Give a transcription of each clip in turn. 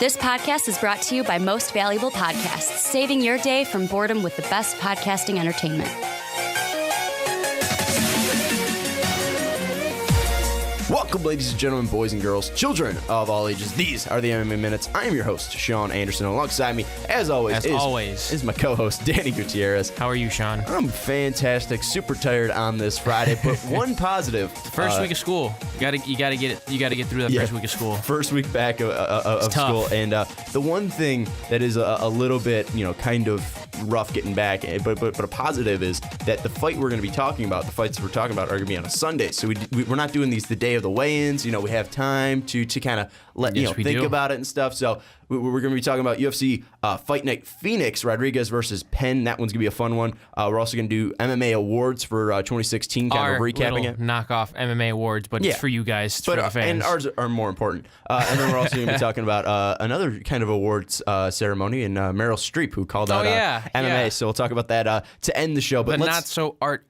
This podcast is brought to you by Most Valuable Podcasts, saving your day from boredom with the best podcasting entertainment. Welcome, ladies and gentlemen, boys and girls, children of all ages. These are the MMA Minutes. I am your host, Sean Anderson. Alongside me, as always, is my co-host, Danny Gutierrez. How are you, Sean? I'm fantastic. Super tired on this Friday, but one positive. First week of school. You gotta get through that first week of school. First week back of school, and the one thing that is a little bit, kind of rough getting back, but a positive is that the fight we're going to be talking about, the fights we're talking about, are going to be on a Sunday. So we're not doing these the day of the weigh-ins. We have time to kind of think about it and stuff. So we're going to be talking about UFC Fight Night Phoenix, Rodriguez versus Penn. That one's going to be a fun one. We're also going to do MMA awards for 2016, kind of recapping it. Knockoff MMA awards, but it's for you guys, it's for the fans. And ours are more important. And then we're also going to be talking about another kind of awards ceremony, and Meryl Streep, who called out MMA. Yeah. So we'll talk about that to end the show. But not so art.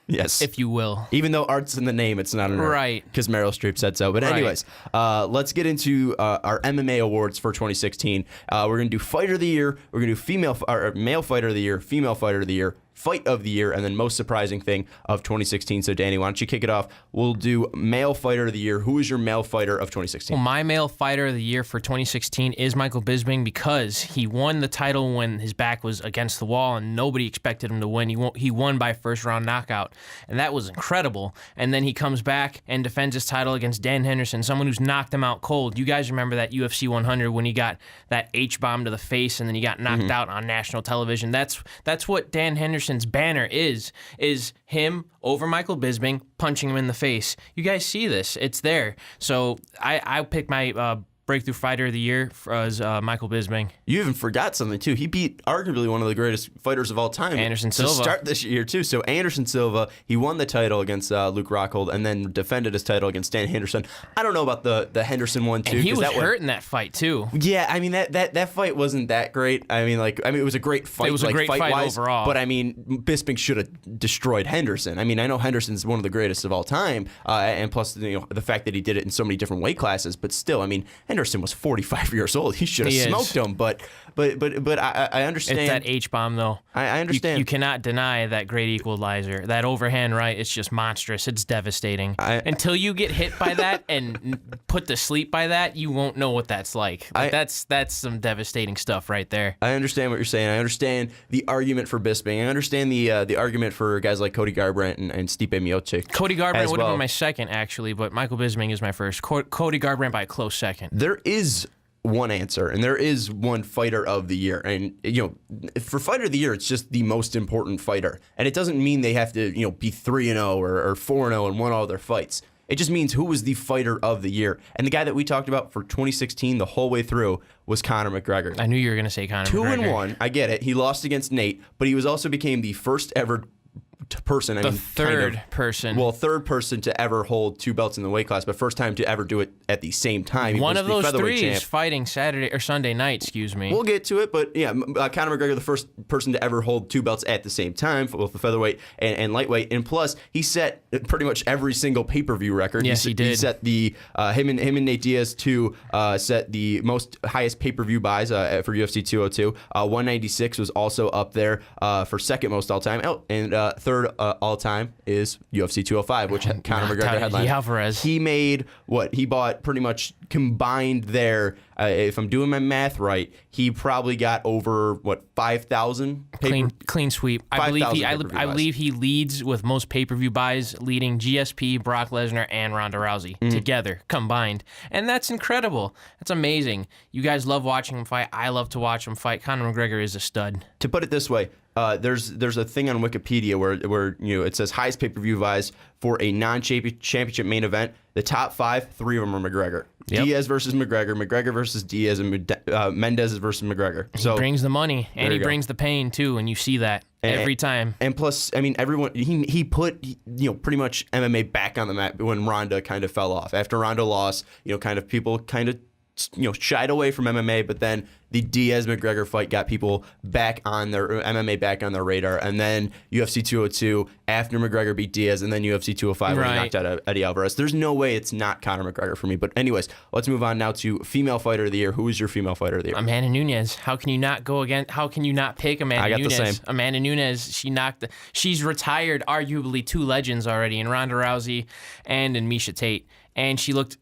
Yes. If you will. Even though art's in the name, it's not an art. Right. Because Meryl Streep said so. But anyways, let's get into our MMA awards for 2016. We're going to do Fighter of the Year. We're going to do Male Fighter of the Year, Female Fighter of the Year, Fight of the Year, and then most surprising thing of 2016. So, Danny, why don't you kick it off? We'll do Male Fighter of the Year. Who is your male fighter of 2016? Well, my male fighter of the year for 2016 is Michael Bisping, because he won the title when his back was against the wall and nobody expected him to win. He won by first-round knockout, and that was incredible. And then he comes back and defends his title against Dan Henderson, someone who's knocked him out cold. You guys remember that UFC 100 when he got that H-bomb to the face and then he got knocked out on national television. That's what Dan Henderson's banner is him over Michael Bisping, punching him in the face. You guys see this. It's there. So I picked my breakthrough fighter of the year as Michael Bisping. You even forgot something, too. He beat arguably one of the greatest fighters of all time. Anderson Silva. To start this year, too. So Anderson Silva, he won the title against Luke Rockhold and then defended his title against Dan Henderson. I don't know about the Henderson one, too. And he was hurt in that fight, too. Yeah, I mean, that fight wasn't that great. I mean, it was a great fight. It was a great fight overall. But, I mean, Bisping should have destroyed Henderson. I mean, I know Henderson's one of the greatest of all time, and plus, the fact that he did it in so many different weight classes. But still, I mean, Henderson was 45 years old. He should have smoked him. But I understand. It's that H-bomb, though. I understand. You cannot deny that great equalizer. That overhand right, it's just monstrous. It's devastating. Until you get hit by that and put to sleep by that, you won't know what that's like. That's some devastating stuff right there. I understand what you're saying. I understand the argument for Bisping. I understand the argument for guys like Cody Garbrandt and Stipe Miocic. Cody Garbrandt would have been my second, actually, but Michael Bisping is my first. Cody Garbrandt by a close second. There is one answer, and there is one fighter of the year. And, for fighter of the year, it's just the most important fighter. And it doesn't mean they have to, be 3-0 or 4-0 and won all their fights. It just means who was the fighter of the year. And the guy that we talked about for 2016 the whole way through was Conor McGregor. I knew you were going to say Conor McGregor. 2-1, I get it. He lost against Nate, but he also became the first ever person. Third person to ever hold two belts in the weight class, but first time to ever do it at the same time. One of those three is fighting Saturday or Sunday night, excuse me. We'll get to it, but yeah, Conor McGregor, the first person to ever hold two belts at the same time, both the featherweight and lightweight, and plus he set pretty much every single pay-per-view record. Yes, he did. He set the him and Nate Diaz to set the highest pay-per-view buys for UFC 202. 196 was also up there for second most all time. And third all time is UFC 205, which Conor McGregor headlined. Alvarez. He made what? He bought pretty much combined there. If I'm doing my math right, he probably got over 5,000 clean sweep. I believe he leads with most pay-per-view buys, leading GSP, Brock Lesnar, and Ronda Rousey together combined, and that's incredible. That's amazing. You guys love watching him fight. I love to watch him fight. Conor McGregor is a stud. To put it this way, there's a thing on Wikipedia where it says highest pay-per-view buys for a non-championship main event. The top 5, 3 of them are McGregor. Yep. Diaz versus McGregor, McGregor versus Diaz, and Mendez versus McGregor. So he brings the money and he brings the pain too, and you see that every time. And plus, I mean, everyone he put pretty much MMA back on the map when Ronda kind of fell off. After Ronda lost, kind of people kind of shied away from MMA, but then the Diaz-McGregor fight got people back on their MMA back on their radar, and then UFC 202 after McGregor beat Diaz, and then UFC 205 when he knocked out Eddie Alvarez. There's no way it's not Conor McGregor for me. But anyways, let's move on now to female fighter of the year. Who is your female fighter of the year? Amanda Nunes. How can you not go again? How can you not pick Amanda Nunes? I got the same. Amanda Nunes. She's retired arguably two legends already in Ronda Rousey and in Miesha Tate. And she looked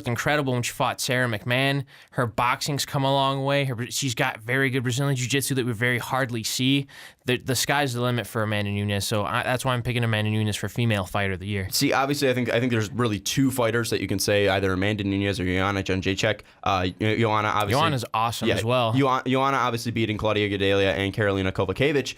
incredible when she fought Sarah McMahon. Her boxing's come a long way. She's got very good Brazilian jiu-jitsu that we very hardly see. The sky's the limit for Amanda Nunes, so that's why I'm picking Amanda Nunes for female fighter of the year. See, obviously, I think there's really two fighters that you can say, either Amanda Nunes or Joanna Jędrzejczyk. Joanna, obviously, Joanna's awesome as well. Joanna obviously beating Claudia Gadelha and Karolina Kowalkiewicz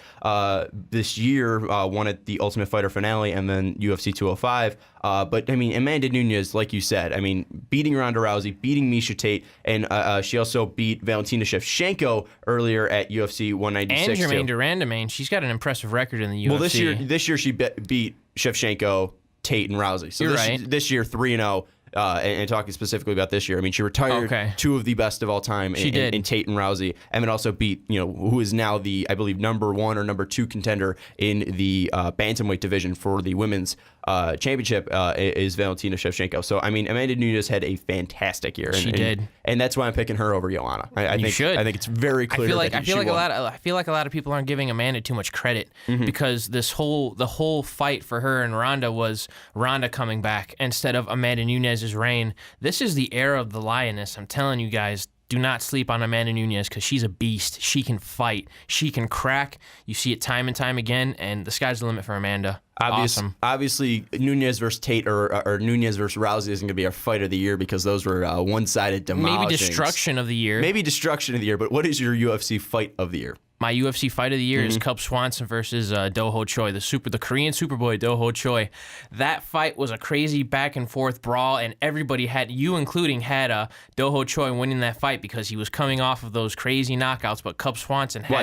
this year, won at the Ultimate Fighter finale and then UFC 205. But I mean, Amanda Nunes, like you said, I mean, beating Ronda Rousey, beating Miesha Tate, and she also beat Valentina Shevchenko earlier at UFC 196. And Jermaine Durandamane. She's got an impressive record in the UFC. Well, this year she beat Shevchenko, Tate, and Rousey. So this year 3-0. And talking specifically about this year, I mean, she retired two of the best of all time in Tate and Rousey, and then also beat, who is now the, I believe, number 1 or number 2 contender in the bantamweight division for the women's championship is Valentina Shevchenko. So, I mean, Amanda Nunes had a fantastic year. She did. And that's why I'm picking her over Joanna. I think it's very clear. I feel like a lot of people aren't giving Amanda too much credit because the whole fight for her and Ronda was Ronda coming back instead of Amanda Nunes' reign. This is the era of the lioness. I'm telling you guys, do not sleep on Amanda Nunes because she's a beast. She can fight. She can crack. You see it time and time again, and the sky's the limit for Amanda. Awesome. Obviously, Nunes versus Tate or Nunes versus Rousey isn't going to be our fight of the year because those were one-sided demolishings. Maybe destruction of the year. But what is your UFC fight of the year? My UFC fight of the year is Cub Swanson versus Do-Ho Choi, the Korean Superboy Do-Ho Choi. That fight was a crazy back and forth brawl, and everybody had Do-Ho Choi winning that fight because he was coming off of those crazy knockouts. But Cub Swanson has. Well,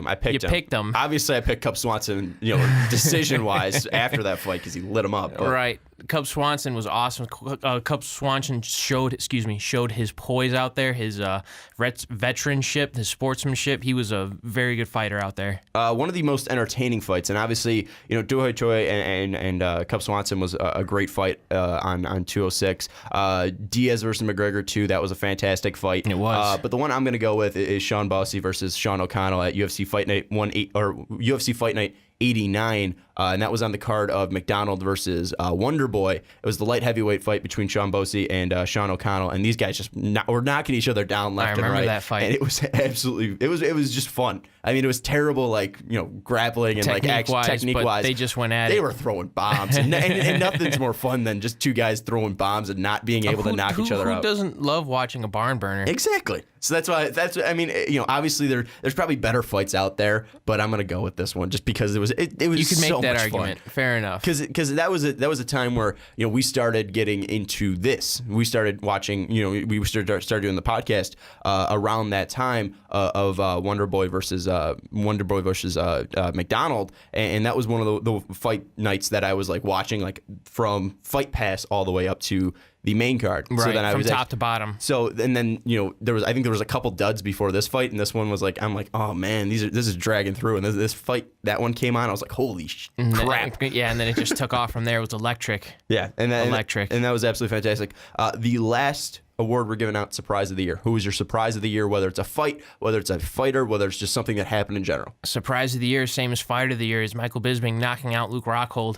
I picked him. Obviously, I picked Cub Swanson, decision wise after that fight because he lit him up. But. Right. Cub Swanson was awesome. Cub Swanson showed his poise out there, his veteranship, his sportsmanship. He was a very good fighter out there. One of the most entertaining fights, and obviously, Do-Ho Choi and Cub Swanson was a great fight on 206. Diaz versus McGregor 2, that was a fantastic fight. It was. But the one I'm going to go with is Sean Bossy versus Sean O'Connell at UFC Fight Night UFC Fight Night 89, and that was on the card of McDonald versus Wonder Boy. It was the light heavyweight fight between Sean Bossy and Sean O'Connell, and these guys were knocking each other down left and right. I remember that fight. And it was it was just fun. I mean, it was terrible, grappling and technique-wise. They just went at it. They were throwing bombs, and nothing's more fun than just two guys throwing bombs and not being able to knock each other out. Who doesn't love watching a barn burner? Exactly. So obviously there's probably better fights out there, but I'm gonna go with this one just because it was you could make so that much argument. Fun. Fair enough. Because that was a time where we started getting into this. We started watching. We started doing the podcast around that time of Wonder Boy versus McDonald, and that was one of the fight nights that I was watching from Fight Pass all the way up to the main card. Right, so then I from was top to bottom. So and then there was a couple duds before this fight, and this one was I'm oh man, this is dragging through, and this fight, that one came on, I was like, holy crap. And then it just took off from there. It was electric. Yeah, and that was absolutely fantastic. The last award we're giving out, surprise of the year. Who was your surprise of the year? Whether it's a fight, whether it's a fighter, whether it's just something that happened in general. Surprise of the year, same as fighter of the year, is Michael Bisping knocking out Luke Rockhold.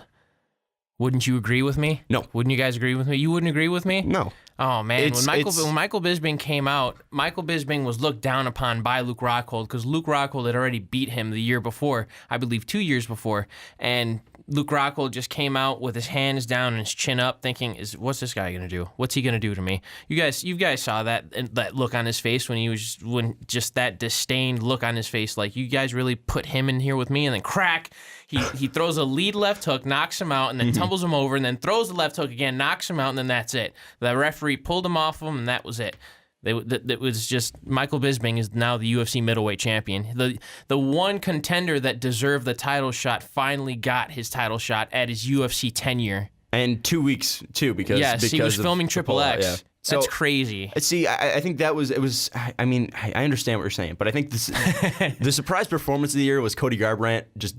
Wouldn't you agree with me? No. Wouldn't you guys agree with me? You wouldn't agree with me? No. Oh, man. When Michael Bisping came out, Michael Bisping was looked down upon by Luke Rockhold because Luke Rockhold had already beat him the year before, I believe 2 years before. And Luke Rockhold just came out with his hands down and his chin up thinking, what's this guy going to do? What's he going to do to me? You guys saw that look on his face when just that disdained look on his face, like, you guys really put him in here with me? And then crack, he throws a lead left hook, knocks him out, and then tumbles him over, and then throws the left hook again, knocks him out, and then that's it. The referee pulled him off him, and that was it. It was just Michael Bisping is now the UFC middleweight champion. The one contender that deserved the title shot finally got his title shot at his UFC tenure. And 2 weeks too, because he was filming Triple X. Yeah. That's crazy. See, I think it was. I mean, I understand what you're saying, but I think the surprise performance of the year was Cody Garbrandt just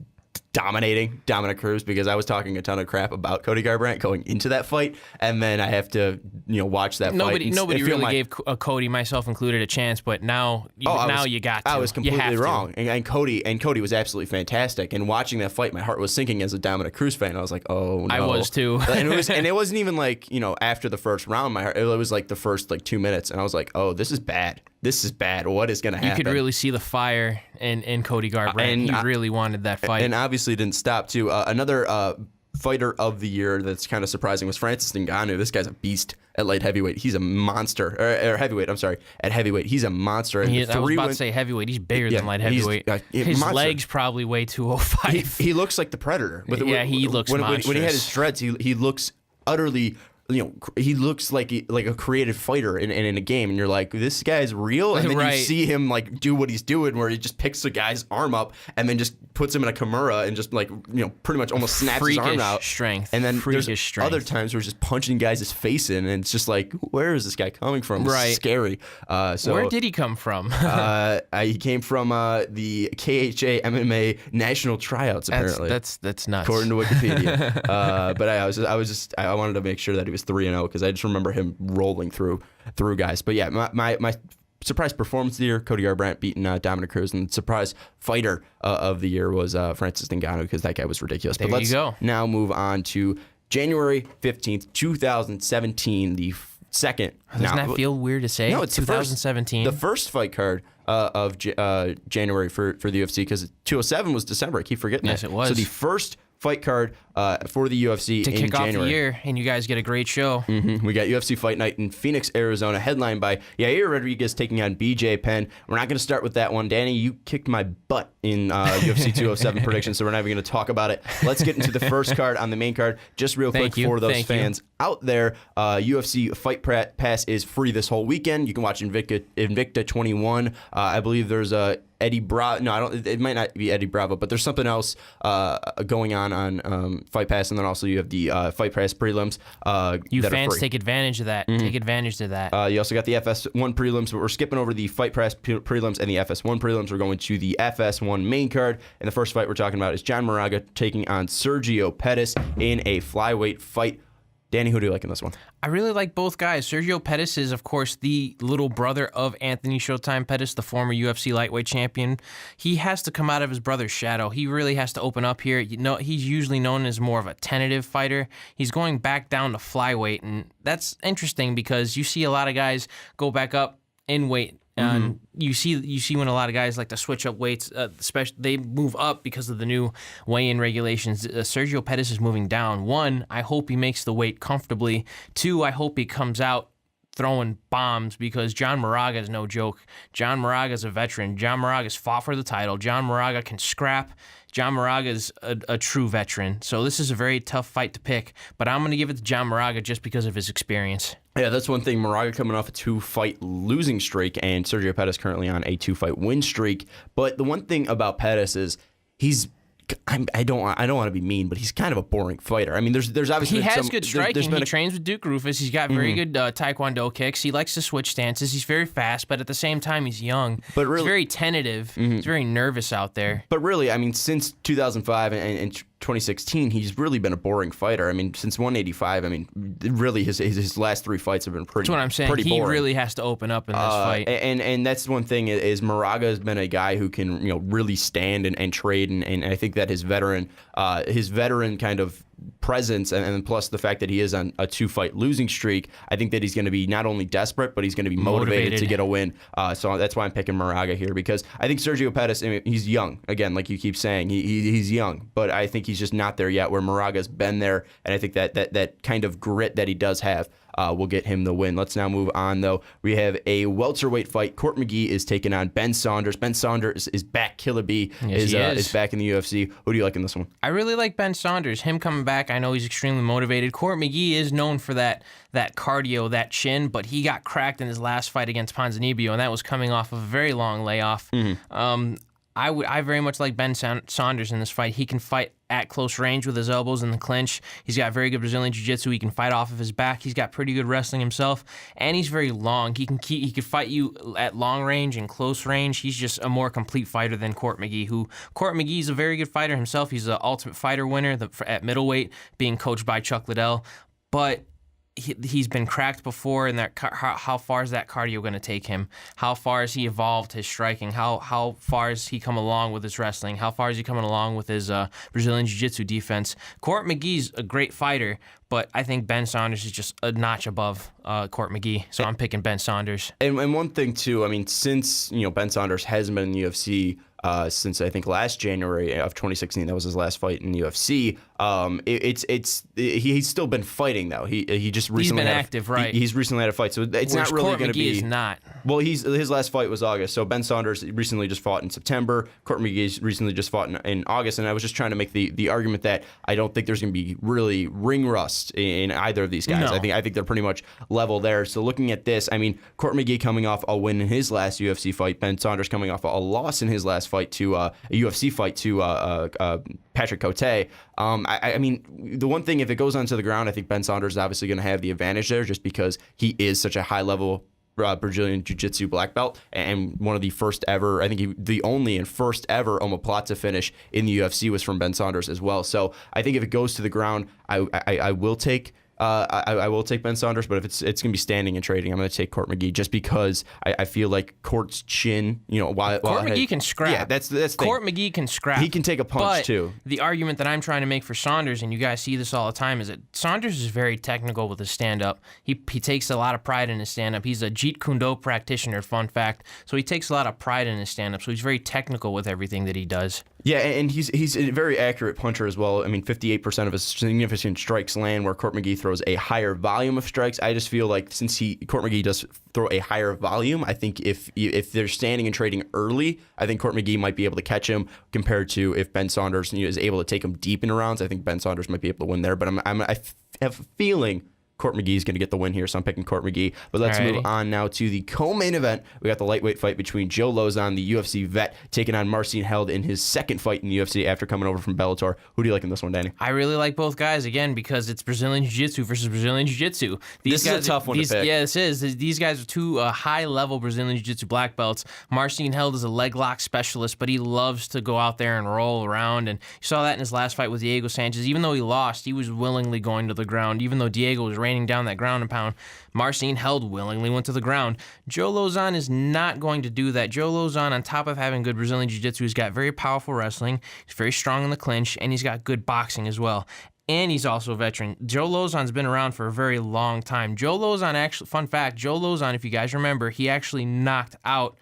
dominating Dominic Cruz, because I was talking a ton of crap about Cody Garbrandt going into that fight, and then I have to watch that fight. Nobody really gave Cody, myself included, a chance, but now you got to. I was completely wrong, and Cody was absolutely fantastic. And watching that fight, my heart was sinking as a Dominic Cruz fan. I was like, oh no, I was too. and it wasn't even like after the first round, my heart. It was like the first 2 minutes, and I was like, oh, this is bad. This is bad. What is going to happen? You could really see the fire in Cody Garbrandt. He really wanted that fight. And obviously didn't stop, too. Another fighter of the year that's kind of surprising was Francis Ngannou. This guy's a beast at light heavyweight. He's a monster. Or heavyweight, I'm sorry. At heavyweight, he's a monster. I was about to say heavyweight. He's bigger than light heavyweight. His legs probably weigh 205. He looks like the Predator. He looks monstrous. When he had his dreads, he looks utterly... he looks like a creative fighter in a game, and you're like, this guy's real. And then you see him do what he's doing, where he just picks the guy's arm up and then just puts him in a Kimura and just pretty much almost snaps his arm out. Strength. And then there's strength. Other times where he's just punching guys' face in, and it's just like, where is this guy coming from? This is scary. Where did he come from? He came from the KHA MMA national tryouts. Apparently, that's nuts. According to Wikipedia. But I wanted to make sure that he was 3-0, because I just remember him rolling through guys. But yeah, my surprise performance of the year, Cody Garbrandt beating Dominic Cruz, and the surprise fighter of the year was Francis Ngannou, because that guy was ridiculous. But let's now move on to January 15th, 2017, the second. Doesn't that feel weird to say? No, it's 2017. The first fight card of January for the UFC, because 207 was December. I keep forgetting that. Yes, it was. So the first fight card for the UFC to in kick January. off the year, and you guys get a great show. We got UFC Fight Night in Phoenix, Arizona, headlined by Yair Rodriguez taking on BJ Penn. We're not going to start with that one. Danny, you kicked my butt in UFC 207 predictions, so we're not even going to talk about it. Let's get into the first card on the main card. Just real quick for those fans out there, UFC Fight Pass is free this whole weekend. You can watch Invicta 21. I believe there's Eddie Bravo. No, I don't. It might not be Eddie Bravo, but there's something else going on Fight Pass, and then also you have the Fight Pass prelims. You fans take advantage of that. Take advantage of that. You also got the FS1 prelims, but we're skipping over the Fight Pass prelims and the FS1 prelims. We're going to the FS1 main card, and the first fight we're talking about is John Moraga taking on Sergio Pettis in a flyweight fight. Danny, who do you like in this one? I really like both guys. Sergio Pettis is, of course, the little brother of Anthony Showtime Pettis, the former UFC lightweight champion. He has to come out of his brother's shadow. He really has to open up here. He's usually known as more of a tentative fighter. He's going back down to flyweight, and that's interesting because you see a lot of guys go back up in weight. And you see when a lot of guys like to switch up weights, especially they move up because of the new weigh-in regulations. Sergio Pettis is moving down. One, I hope he makes the weight comfortably. Two, I hope he comes out throwing bombs, because John Moraga is no joke. John Moraga is a veteran. John Moraga's fought for the title. John Moraga can scrap. John Moraga is a true veteran. So this is a very tough fight to pick, but I'm going to give it to John Moraga just because of his experience. Yeah, that's one thing. Moraga coming off a 2-fight losing streak, and Sergio Pettis currently on a 2-fight win streak. But the one thing about Pettis is I don't want to be mean, but he's kind of a boring fighter. I mean, there's obviously he has good striking. He trains with Duke Rufus. He's got very good taekwondo kicks. He likes to switch stances. He's very fast, but at the same time, he's young. But really, he's very tentative. He's very nervous out there. But really, I mean, since 2005 and 2016, he's really been a boring fighter. I mean, since 185, I mean, really his last 3 fights have been pretty. That's what I'm saying. He really has to open up in this fight. And that's one thing is Moraga has been a guy who can really stand and trade, and I think that his veteran kind of presence and plus the fact that he is on a 2-fight losing streak, I think that he's going to be not only desperate, but he's going to be motivated to get a win. So that's why I'm picking Moraga here, because I think Sergio Pettis, I mean, he's young. Again, like you keep saying, he's young, but I think he's just not there yet, where Moraga's been there, and I think that kind of grit that he does have will get him the win. Let's now move on, though. We have a welterweight fight. Court McGee is taking on Ben Saunders. Ben Saunders is back. Killer B is back in the UFC. Who do you like in this one? I really like Ben Saunders. Him coming back, I know he's extremely motivated. Court McGee is known for that cardio, that chin, but he got cracked in his last fight against Ponzinibbio, and that was coming off of a very long layoff. I very much like Ben Saunders in this fight. He can fight at close range with his elbows in the clinch. He's got very good Brazilian Jiu-Jitsu. He can fight off of his back. He's got pretty good wrestling himself, and he's very long. He could fight you at long range and close range. He's just a more complete fighter than Court McGee. Court McGee's a very good fighter himself. He's the Ultimate Fighter winner at middleweight, being coached by Chuck Liddell, but he's been cracked before, and how far is that cardio going to take him? How far has he evolved his striking? How far has he come along with his wrestling? How far is he coming along with his Brazilian Jiu-Jitsu defense? Court McGee's a great fighter, but I think Ben Saunders is just a notch above Court McGee, so I'm picking Ben Saunders. And one thing too, I mean, since Ben Saunders hasn't been in the UFC since I think last January of 2016, that was his last fight in the UFC. He's still been fighting though. He just recently he's been active, right? He's recently had a fight, so it's Whereas not really going to be. Court McGee is not. Well, his last fight was August. So Ben Saunders recently just fought in September. Court McGee's recently just fought in August, and I was just trying to make the argument that I don't think there's going to be really ring rust in either of these guys. No. I think they're pretty much level there. So looking at this, I mean, Court McGee coming off a win in his last UFC fight, Ben Saunders coming off a loss in his last fight to a UFC fight to Patrick Cote. I mean, the one thing, if it goes onto the ground, I think Ben Saunders is obviously going to have the advantage there just because he is such a high-level Brazilian Jiu-Jitsu black belt and one of the first ever, I think the only and first ever omoplata finish in the UFC was from Ben Saunders as well. So I think if it goes to the ground, I will take I will take Ben Saunders, but if it's going to be standing and trading, I'm going to take Court McGee just because I feel like Court's chin, Court McGee can scrap. Yeah, that's the thing. Court McGee can scrap. He can take a punch too. The argument that I'm trying to make for Saunders, and you guys see this all the time, is that Saunders is very technical with his stand-up. He takes a lot of pride in his stand-up. He's a Jeet Kune Do practitioner, fun fact. So he takes a lot of pride in his stand-up. So he's very technical with everything that he does. Yeah, and he's a very accurate puncher as well. I mean, 58% of his significant strikes land where Court McGee throws a higher volume of strikes. I just feel like since Court McGee does throw a higher volume, I think if they're standing and trading early, I think Court McGee might be able to catch him compared to if Ben Saunders is able to take him deep into rounds. I think Ben Saunders might be able to win there, but I have a feeling Court McGee is going to get the win here, so I'm picking Court McGee. But let's move on now to the co-main event. We got the lightweight fight between Joe Lauzon, the UFC vet, taking on Marcin Held in his second fight in the UFC after coming over from Bellator. Who do you like in this one, Danny? I really like both guys, again, because it's Brazilian Jiu-Jitsu versus Brazilian Jiu-Jitsu. This is a tough one to pick. Yeah, this is. These guys are two high-level Brazilian Jiu-Jitsu black belts. Marcin Held is a leg lock specialist, but he loves to go out there and roll around, and you saw that in his last fight with Diego Sanchez. Even though he lost, he was willingly going to the ground. Even though Diego was raining down that ground pound, Marcin Held willingly went to the ground. Joe Lauzon is not going to do that. Joe Lauzon, on top of having good Brazilian Jiu-Jitsu, he's got very powerful wrestling, he's very strong in the clinch, and he's got good boxing as well. And he's also a veteran. Joe Lauzon's been around for a very long time. Joe Lauzon, actually, fun fact, Joe Lauzon, if you guys remember, he actually knocked out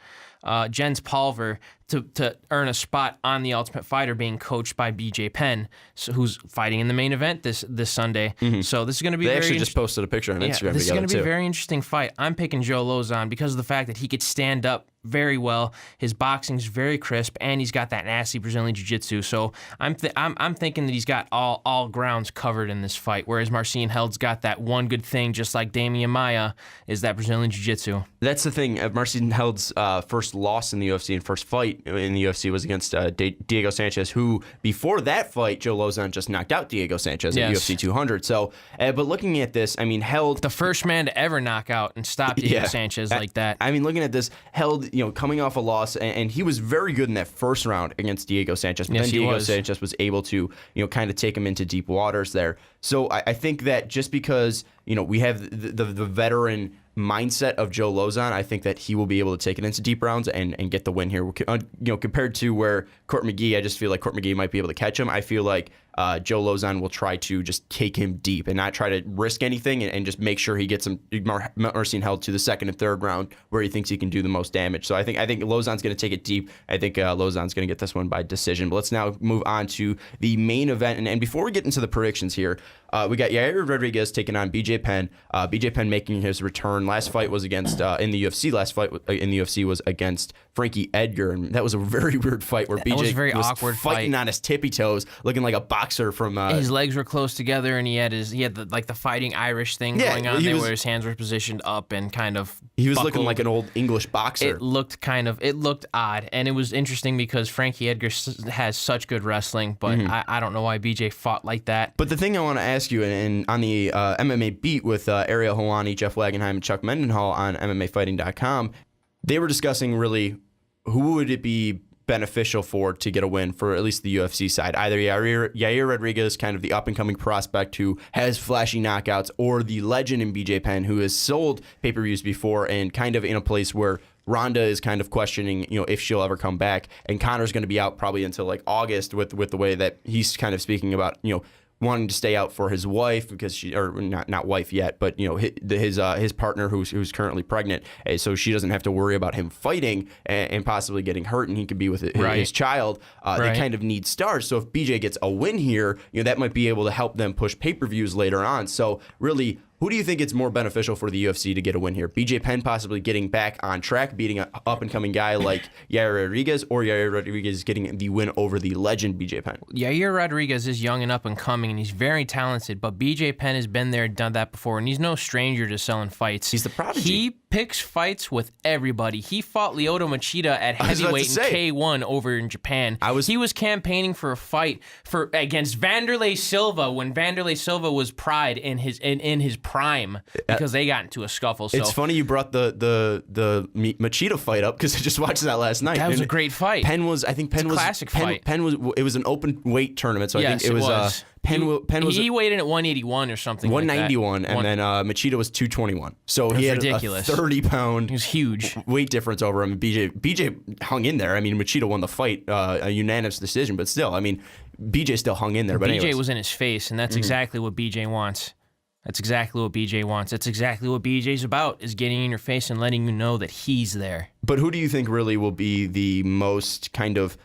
Jens Pulver to earn a spot on The Ultimate Fighter, being coached by BJ Penn, who's fighting in the main event this Sunday. Mm-hmm. So this is going to be They actually just posted a picture on Instagram. This is going to be a very interesting fight. I'm picking Joe Lauzon because of the fact that he could stand up very well. His boxing's very crisp, and he's got that nasty Brazilian Jiu-Jitsu. So I'm thinking that he's got all grounds covered in this fight, whereas Marcin Held's got that one good thing, just like Damian Maia, is that Brazilian Jiu-Jitsu. That's the thing. Marcin Held's first loss in the UFC and first fight in the UFC was against Diego Sanchez, who before that fight, Joe Lauzon just knocked out Diego Sanchez at UFC 200. So, but looking at this, I mean, Held, the first man to ever knock out and stop Diego Sanchez like that. I mean, looking at this, Held, coming off a loss, and he was very good in that first round against Diego Sanchez. But then Diego Sanchez was able to, kind of take him into deep waters there. So I think that just because, we have the veteran mindset of Joe Lauzon, I think that he will be able to take it into deep rounds and get the win here. Compared to where Court McGee, I just feel like Court McGee might be able to catch him. I feel like Joe Lauzon will try to just take him deep and not try to risk anything and just make sure he gets him Marcin Held to the second and third round where he thinks he can do the most damage. So I think Lauzon's going to take it deep. I think Lauzon's going to get this one by decision. But let's now move on to the main event. And before we get into the predictions here, we got Yair Rodriguez taking on BJ Penn. BJ Penn making his return. Last fight was against in the UFC. Last fight in the UFC was against Frankie Edgar, and that was a very weird fight where BJ was awkward fighting on his tippy toes, looking like a boxer from. His legs were close together, and he had the fighting Irish thing going on there, where his hands were positioned up and kind of. He was buckled. looking like an old English boxer. It looked odd, and it was interesting because Frankie Edgar has such good wrestling, but I don't know why BJ fought like that. But the thing I want to ask you, and on the MMA Beat with Ariel Helwani, Jeff Wagenheim, and Chuck Mendenhall on MMAfighting.com, they were discussing really who would it be beneficial for to get a win for at least the UFC side. Either Yair Rodriguez, kind of the up-and-coming prospect who has flashy knockouts, or the legend in BJ Penn who has sold pay-per-views before and kind of in a place where Ronda is kind of questioning, if she'll ever come back. And Conor's going to be out probably until like August with the way that he's kind of speaking about, wanting to stay out for his wife because not wife yet, but his partner who's currently pregnant, so she doesn't have to worry about him fighting and possibly getting hurt, and he could be with his child. They kind of need stars. So if BJ gets a win here, that might be able to help them push pay-per-views later on. So really, who do you think it's more beneficial for the UFC to get a win here? BJ Penn possibly getting back on track, beating an up-and-coming guy like Yair Rodriguez, or Yair Rodriguez getting the win over the legend BJ Penn? Yair Rodriguez is young and up-and-coming, and he's very talented, but BJ Penn has been there, done that before, and he's no stranger to selling fights. He's the prodigy. He picks fights with everybody. He fought Lyoto Machida at heavyweight in K1 over in Japan. He was campaigning for a fight against Vanderlei Silva when Vanderlei Silva was Pride in his prime, because they got into a scuffle. So it's funny you brought the Machida fight up, because I just watched that last night. That was a great fight. Penn was a classic fight. It was an open weight tournament, so I think it was. Penn was he weighed in at 181 or something. 191, like that. And then Machida was 221. So he had ridiculous. A 30-pound. It was huge weight difference over him. BJ hung in there. I mean, Machida won the fight, a unanimous decision, but still, I mean, BJ still hung in there. But BJ was in his face, and that's exactly what BJ wants. That's exactly what BJ wants. That's exactly what BJ's about, is getting in your face and letting you know that he's there. But who do you think really will be the most kind of...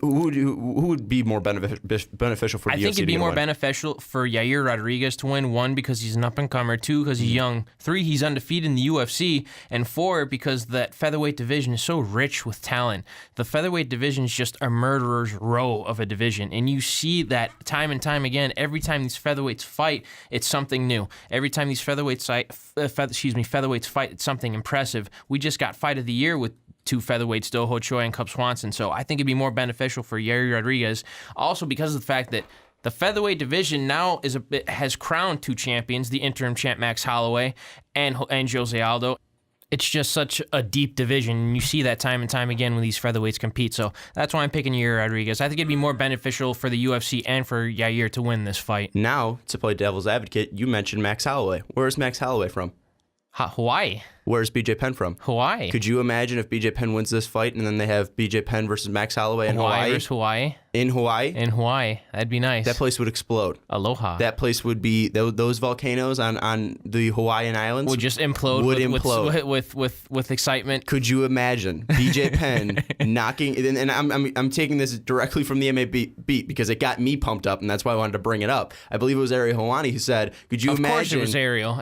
Who would be more beneficial for the UFC? I think it'd be more beneficial for Yair Rodriguez to win. 1, because he's an up-and-comer. 2, because he's young. 3, he's undefeated in the UFC. And 4, because that featherweight division is so rich with talent. The featherweight division is just a murderer's row of a division. And you see that time and time again. Every time these featherweights fight, it's something new. Every time these featherweights fight, it's something impressive. We just got Fight of the Year with 2 featherweights, Do Ho Choi and Cub Swanson. So I think it'd be more beneficial for Yair Rodriguez. Also because of the fact that the featherweight division now has crowned 2 champions, the interim champ Max Holloway and Jose Aldo. It's just such a deep division, and you see that time and time again when these featherweights compete. So that's why I'm picking Yair Rodriguez. I think it'd be more beneficial for the UFC and for Yair to win this fight. Now, to play devil's advocate, you mentioned Max Holloway. Where's Max Holloway from? Hawaii. Where's BJ Penn from? Hawaii. Could you imagine if BJ Penn wins this fight and then they have BJ Penn versus Max Holloway in Hawaii? Versus Hawaii. In Hawaii? In Hawaii. That'd be nice. That place would explode. Aloha. That place would be, those volcanoes on the Hawaiian Islands would just implode. With excitement. Could you imagine BJ Penn knocking, and I'm taking this directly from the MMA beat because it got me pumped up, and that's why I wanted to bring it up. I believe it was Ariel Helwani who said, could you imagine? Of course it was Ariel.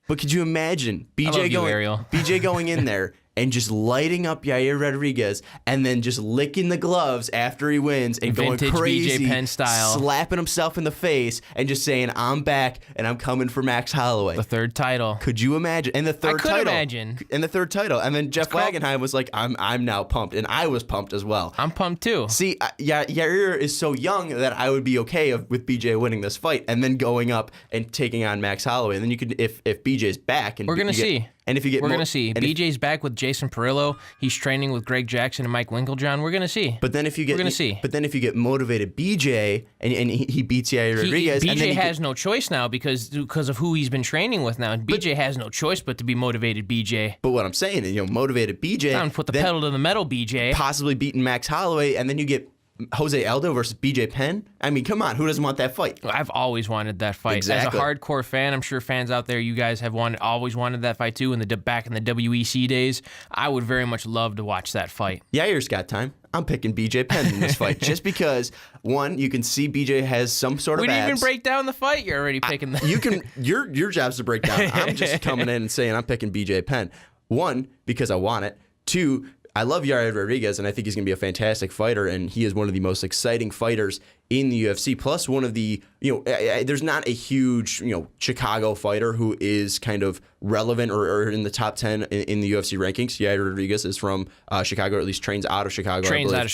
But could you imagine BJ going in there and just lighting up Yair Rodriguez and then just licking the gloves after he wins and Vintage going crazy, BJ Penn style, slapping himself in the face and just saying, I'm back and I'm coming for Max Holloway. The 3rd title. Could you imagine? And the third title. I could imagine. And the 3rd title. And then Jeff Wagenheim was like, I'm now pumped. And I was pumped as well. I'm pumped too. See, Yair is so young that I would be okay with BJ winning this fight and then going up and taking on Max Holloway. And then you could, if BJ's back. And we're going to see. And if you get we're going to see. BJ's back with Jason Perillo. He's training with Greg Jackson and Mike Winklejohn. We're going to see. But then if you get motivated BJ and he beats Yair Rodriguez. BJ has no choice now because of who he's been training with now. BJ has no choice but to be motivated BJ. But what I'm saying is, motivated BJ. Down, put the pedal to the metal BJ. Possibly beating Max Holloway, and then you get Jose Aldo versus BJ Penn. I mean, come on, who doesn't want that fight? I've always wanted that fight. Exactly. As a hardcore fan, I'm sure fans out there, you guys have always wanted that fight too. Back in the WEC days, I would very much love to watch that fight. Yair's got time. I'm picking BJ Penn in this fight just because, one, you can see BJ has some sort of We didn't abs. even break down the fight. You're already picking that. You can. Your job's to break down. I'm just coming in and saying I'm picking BJ Penn. 1, because I want it. 2, I love Yair Rodriguez, and I think he's going to be a fantastic fighter, and he is one of the most exciting fighters in the UFC. Plus, one of the, there's not a huge, Chicago fighter who is kind of relevant or in the top 10 in the UFC rankings. Yair Rodriguez is from Chicago, or at least trains out of Chicago. Trains out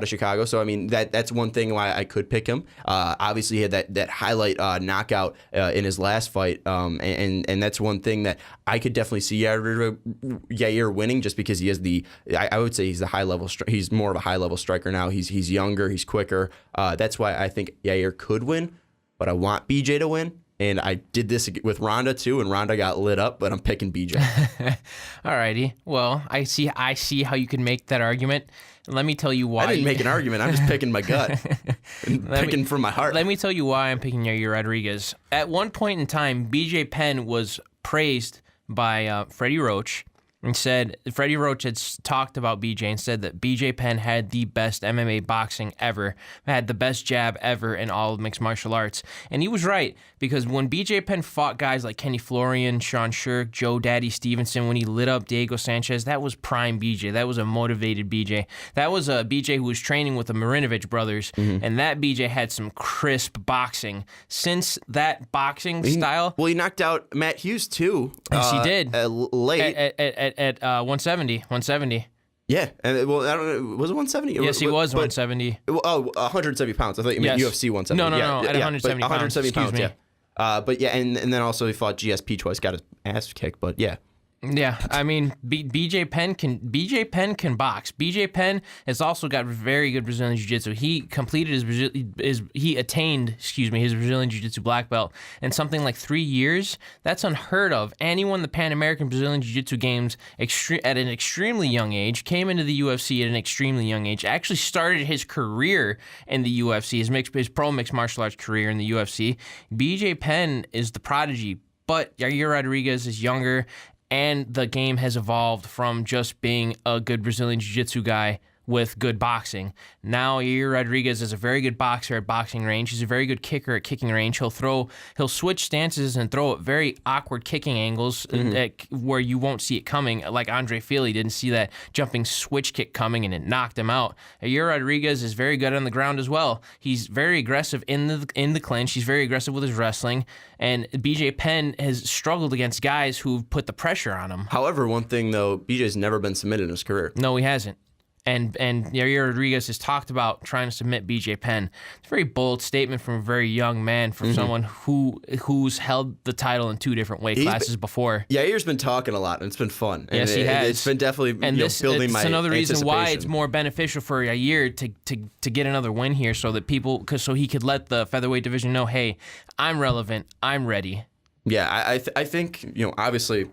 of Chicago. So, I mean, that's one thing why I could pick him. Obviously, he had that highlight knockout in his last fight. And that's one thing that I could definitely see Yair winning, just because he has I would say he's he's more of a high-level striker now. He's younger, he's quicker. That's why I think Yair could win, but I want BJ to win. And I did this with Ronda too, and Ronda got lit up, but I'm picking BJ. Alrighty. Well, I see how you can make that argument. Let me tell you why. I didn't make an argument. I'm just picking my gut and picking from my heart. Let me tell you why I'm picking Yair Rodriguez. At one point in time, BJ Penn was praised by Freddie Roach. And Freddie Roach had talked about BJ and said that BJ Penn had the best MMA boxing ever, had the best jab ever in all of mixed martial arts. And he was right, because when BJ Penn fought guys like Kenny Florian, Sean Shirk, Joe Daddy Stevenson, when he lit up Diego Sanchez, that was prime BJ. That was a motivated BJ. That was a BJ who was training with the Marinovich brothers, and that BJ had some crisp boxing. Since that boxing style... Well, he knocked out Matt Hughes, too. Yes, he did. Late. At 170. Yeah, and well, I don't know. Was it 170? Yes, he was 170. 170 pounds. I thought you meant UFC 170. No, at 170 pounds. 170 pounds. Excuse me. Yeah. But yeah, and then also he fought GSP twice, got his ass kicked. But yeah. Yeah, I mean, BJ Penn can box. BJ Penn has also got very good Brazilian Jiu-Jitsu. He completed he attained his Brazilian Jiu-Jitsu black belt in something like 3 years. That's unheard of. And he won the Pan American Brazilian Jiu-Jitsu Games at an extremely young age. Came into the UFC at an extremely young age. Actually started his career in the UFC, his pro mixed martial arts career in the UFC. BJ Penn is the prodigy, but Yair Rodriguez is younger. And the game has evolved from just being a good Brazilian Jiu-Jitsu guy with good boxing. Now, Yair Rodriguez is a very good boxer at boxing range. He's a very good kicker at kicking range. He'll switch stances and throw at very awkward kicking angles where you won't see it coming, like Andre Fili didn't see that jumping switch kick coming and it knocked him out. Yair Rodriguez is very good on the ground as well. He's very aggressive in the clinch. He's very aggressive with his wrestling. And BJ Penn has struggled against guys who've put the pressure on him. However, one thing though, BJ's never been submitted in his career. No, he hasn't. And Yair Rodriguez has talked about trying to submit BJ Penn. It's a very bold statement from a very young man, from someone who's held the title in 2 different weight classes before. Yair's been talking a lot, and it's been fun. Yes, he has. It's been definitely building my anticipation. It's another reason why it's more beneficial for Yair to get another win here, so that so he could let the featherweight division know, hey, I'm relevant, I'm ready. Yeah, I think obviously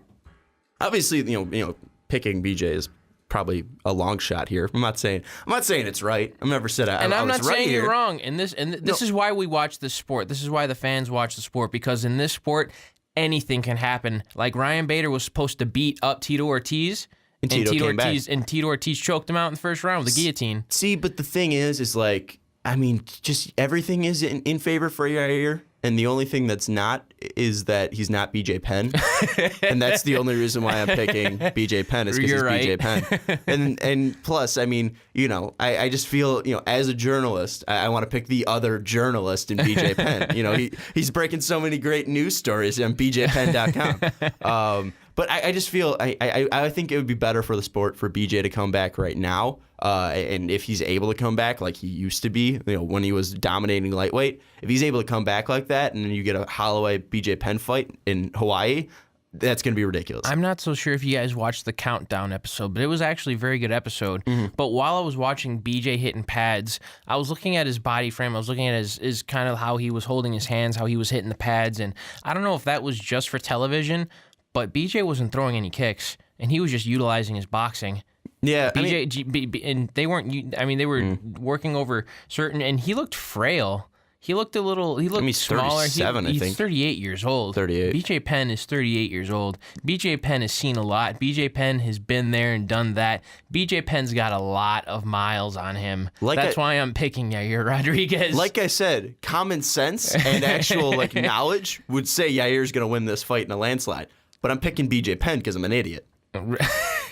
picking BJ is probably a long shot here. I'm not saying it's right. I've never said I was right here. And I'm not saying you're wrong. This is why we watch this sport. This is why the fans watch the sport, because in this sport, anything can happen. Like Ryan Bader was supposed to beat up Tito Ortiz, and Tito Ortiz choked him out in the first round with the guillotine. See, but the thing is like, I mean, just everything is in favor for Yair. And the only thing that's not is that he's not BJ Penn. And that's the only reason why I'm picking BJ Penn, is because he's right. BJ Penn. And plus, I mean, I just feel, as a journalist, I want to pick the other journalist in BJ Penn. He's breaking so many great news stories on bjpenn.com. But I just feel I think it would be better for the sport for BJ to come back right now. And if he's able to come back like he used to be, when he was dominating lightweight, if he's able to come back like that, and then you get a Holloway BJ Penn fight in Hawaii, that's going to be ridiculous. I'm not so sure if you guys watched the Countdown episode, but it was actually a very good episode. But while I was watching BJ hitting pads, I was looking at his body frame. I was looking at his kind of how he was holding his hands, how he was hitting the pads. And I don't know if that was just for television, but BJ wasn't throwing any kicks, and he was just utilizing his boxing. Yeah, and they weren't. I mean, they were working over certain, and he looked frail. He looked a little. He looked he's smaller. 37, I think. He's 38 years old. 38. BJ Penn is 38 years old. BJ Penn has seen a lot. BJ Penn has been there and done that. BJ Penn's got a lot of miles on him. That's why I'm picking Yair Rodriguez. Like I said, common sense and actual knowledge would say Yair's going to win this fight in a landslide. But I'm picking BJ Penn because I'm an idiot.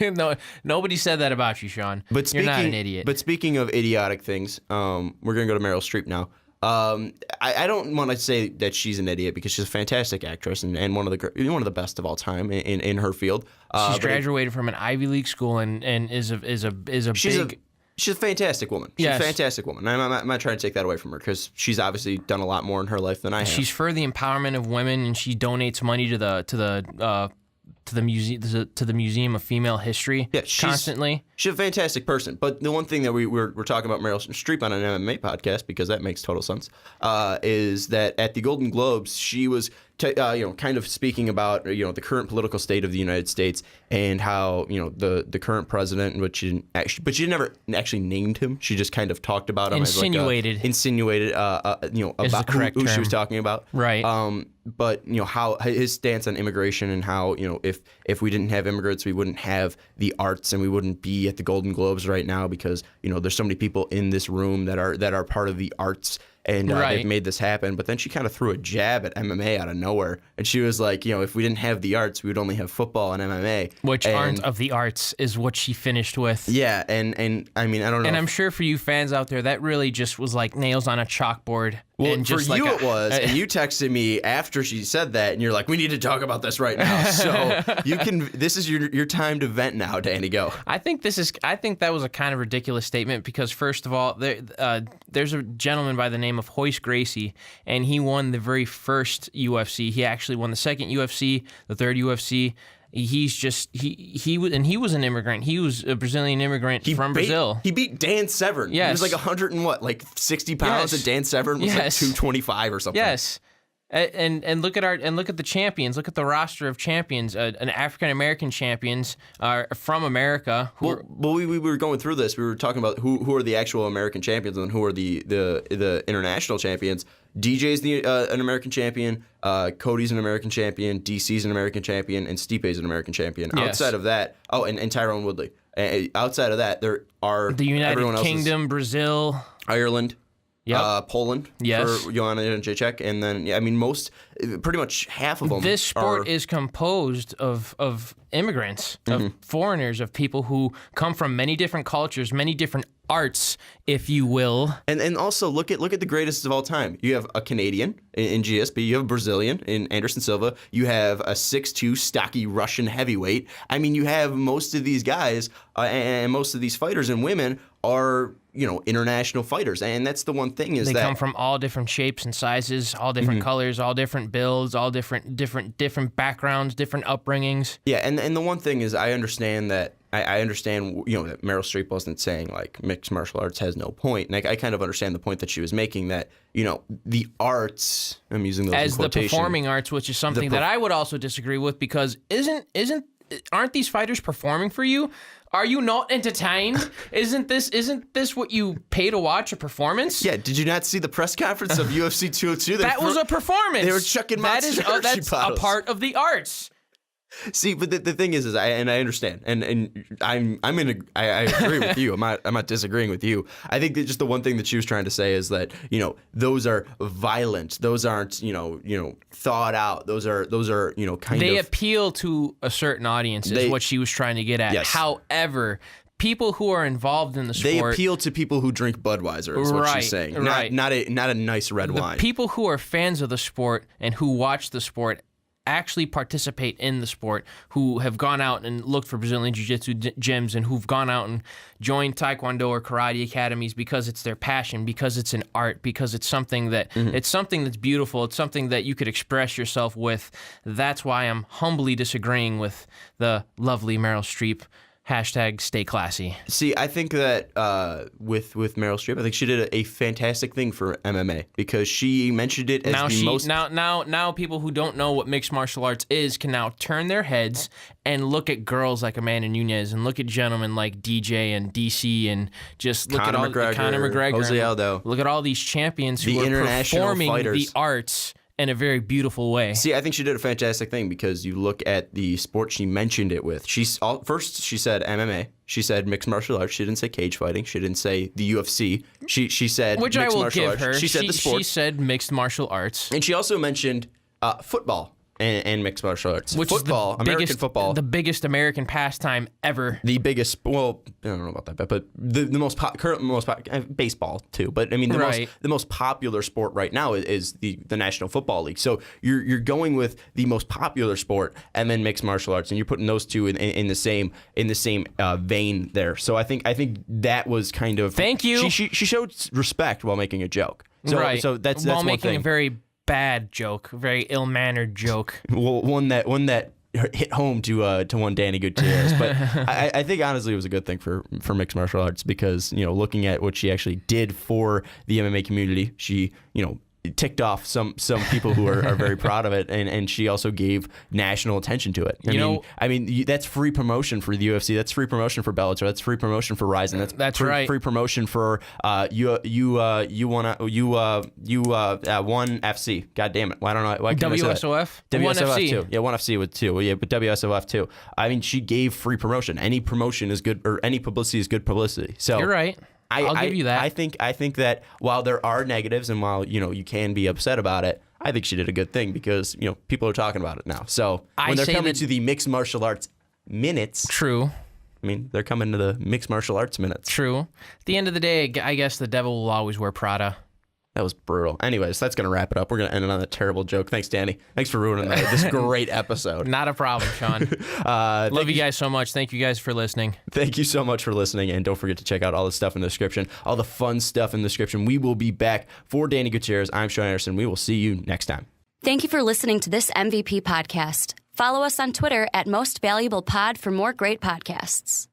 No, nobody said that about you, Sean. You're not an idiot. But speaking of idiotic things, we're gonna go to Meryl Streep now. I don't want to say that she's an idiot because she's a fantastic actress and one of the best of all time in her field. She's graduated from an Ivy League school and is a She's a fantastic woman. She's a fantastic woman. I'm not trying to take that away from her because she's obviously done a lot more in her life than I have. She's for the empowerment of women, and she donates money to the Museum of Female History constantly. She's a fantastic person. But the one thing that we're talking about Meryl Streep on an MMA podcast, because that makes total sense, is that at the Golden Globes, she was kind of speaking about the current political state of the United States and how the current president, but she never actually named him. She just kind of talked about him insinuated about who she was talking about. Right. But how his stance on immigration and how if we didn't have immigrants, we wouldn't have the arts and we wouldn't be at the Golden Globes right now because there's so many people in this room that are part of the arts. And they've made this happen. But then she kind of threw a jab at MMA out of nowhere. And she was like, if we didn't have the arts, we would only have football and MMA. Which aren't of the arts is what she finished with. Yeah, and I mean, I don't know. And I'm sure for you fans out there, that really just was like nails on a chalkboard. Well, and just for you it was, and you texted me after she said that, and you're like, we need to talk about this right now. So this is your time to vent now, Danny, go. I think that was a kind of ridiculous statement because first of all, there's a gentleman by the name of Hoist Gracie, and he won the very first UFC. He actually won the second UFC, the third UFC. He was an immigrant. He was a Brazilian immigrant from Brazil. He beat Dan Severn. Yes. He was like 60 pounds, and Dan Severn was like 225 or something. Yes. And look at the champions. Look at the roster of champions. An African American champions are from America. We were going through this. We were talking about who are the actual American champions and who are the international champions. DJ's an American champion. Cody's an American champion. DC's an American champion, and Stipe's an American champion. Yes. Outside of that, and Tyrone Woodley. Outside of that, there are the United Kingdom, Brazil, Ireland. Yep. Poland for Joanna Jędrzejczyk, and then pretty much half of them. This sport is composed of immigrants, of foreigners, of people who come from many different cultures, many different arts, if you will. And also look at the greatest of all time. You have a Canadian in GSP. You have a Brazilian in Anderson Silva. You have a 6'2" stocky Russian heavyweight. I mean, you have most of these guys and most of these fighters and women are international fighters, and that's the one thing is they come from all different shapes and sizes, all different colors, all different builds, all different backgrounds, different upbringings. Yeah, and the one thing is I understand that that Meryl Streep wasn't saying like mixed martial arts has no point, and I kind of understand the point that she was making that the arts, I'm using those as in quotation, the performing arts, which is something that I would also disagree with because aren't these fighters performing for you? Are you not entertained? Isn't this what you pay to watch, a performance? Yeah, did you not see the press conference of UFC 202? That was a performance. They were chucking that's a part of the arts. See, but the thing is I understand, and I agree with you. I'm not disagreeing with you. I think that just the one thing that she was trying to say is that those are violent. Those aren't thought out. Those are kind of. They appeal to a certain audience. Is what she was trying to get at. Yes. However, people who are involved in the sport, they appeal to people who drink Budweiser. Is what she's saying. Right. Not a nice red wine. People who are fans of the sport and who watch the sport actually participate in the sport, who have gone out and looked for Brazilian Jiu-Jitsu gyms and who've gone out and joined Taekwondo or karate academies because it's their passion, because it's an art, because it's something that it's something that's beautiful, it's something that you could express yourself with. That's why I'm humbly disagreeing with the lovely Meryl Streep. #stay classy. See, I think that with Meryl Streep, I think she did a fantastic thing for MMA because she mentioned it as now people who don't know what mixed martial arts is can now turn their heads and look at girls like Amanda Nunes and look at gentlemen like DJ and DC and just look at all Conor McGregor, Jose Aldo. Look at all these champions who are performing the arts in a very beautiful way. See, I think she did a fantastic thing because you look at the sport she mentioned it with. First, she said MMA. She said mixed martial arts. She didn't say cage fighting. She didn't say the UFC. She said mixed martial arts. Her. She said the sport. She said mixed martial arts. And she also mentioned football. and mixed martial arts. Which football, is the American biggest, football. the biggest American pastime ever. The biggest, well, I don't know about that, but the most baseball too. But I mean, the most popular sport right now is the National Football League. So you're going with the most popular sport and then mixed martial arts, and you're putting those two in the same vein there. So I think that was kind of, thank you. She showed respect while making a joke. So that's while one making thing. a very bad joke, a very ill-mannered joke. Well, one that hit home to one Danny Gutierrez, but I think honestly it was a good thing for mixed martial arts because looking at what she actually did for the MMA community, she ticked off some people who are very proud of it, and she also gave national attention to it. I mean that's free promotion for the UFC. That's free promotion for Bellator. That's free promotion for Ryzen. That's right. Free promotion for one FC. God damn it! Why don't I? Why can't I say that? WSOF. WSOF too. Yeah, one FC with two. Yeah, but WSOF too. I mean, she gave free promotion. Any promotion is good, or any publicity is good publicity. So you're right. I'll give you that. I think that while there are negatives and while you can be upset about it, I think she did a good thing because people are talking about it now. So when they're coming to the mixed martial arts minutes, true. I mean, they're coming to the mixed martial arts minutes. True. At the end of the day, I guess the devil will always wear Prada. That was brutal. Anyways, that's going to wrap it up. We're going to end it on that terrible joke. Thanks, Danny. Thanks for ruining this great episode. Not a problem, Sean. Love you guys so much. Thank you guys for listening. Thank you so much for listening. And don't forget to check out all the stuff in the description, all the fun stuff in the description. We will be back. For Danny Gutierrez, I'm Sean Anderson. We will see you next time. Thank you for listening to this MVP podcast. Follow us on Twitter @MostValuablePod for more great podcasts.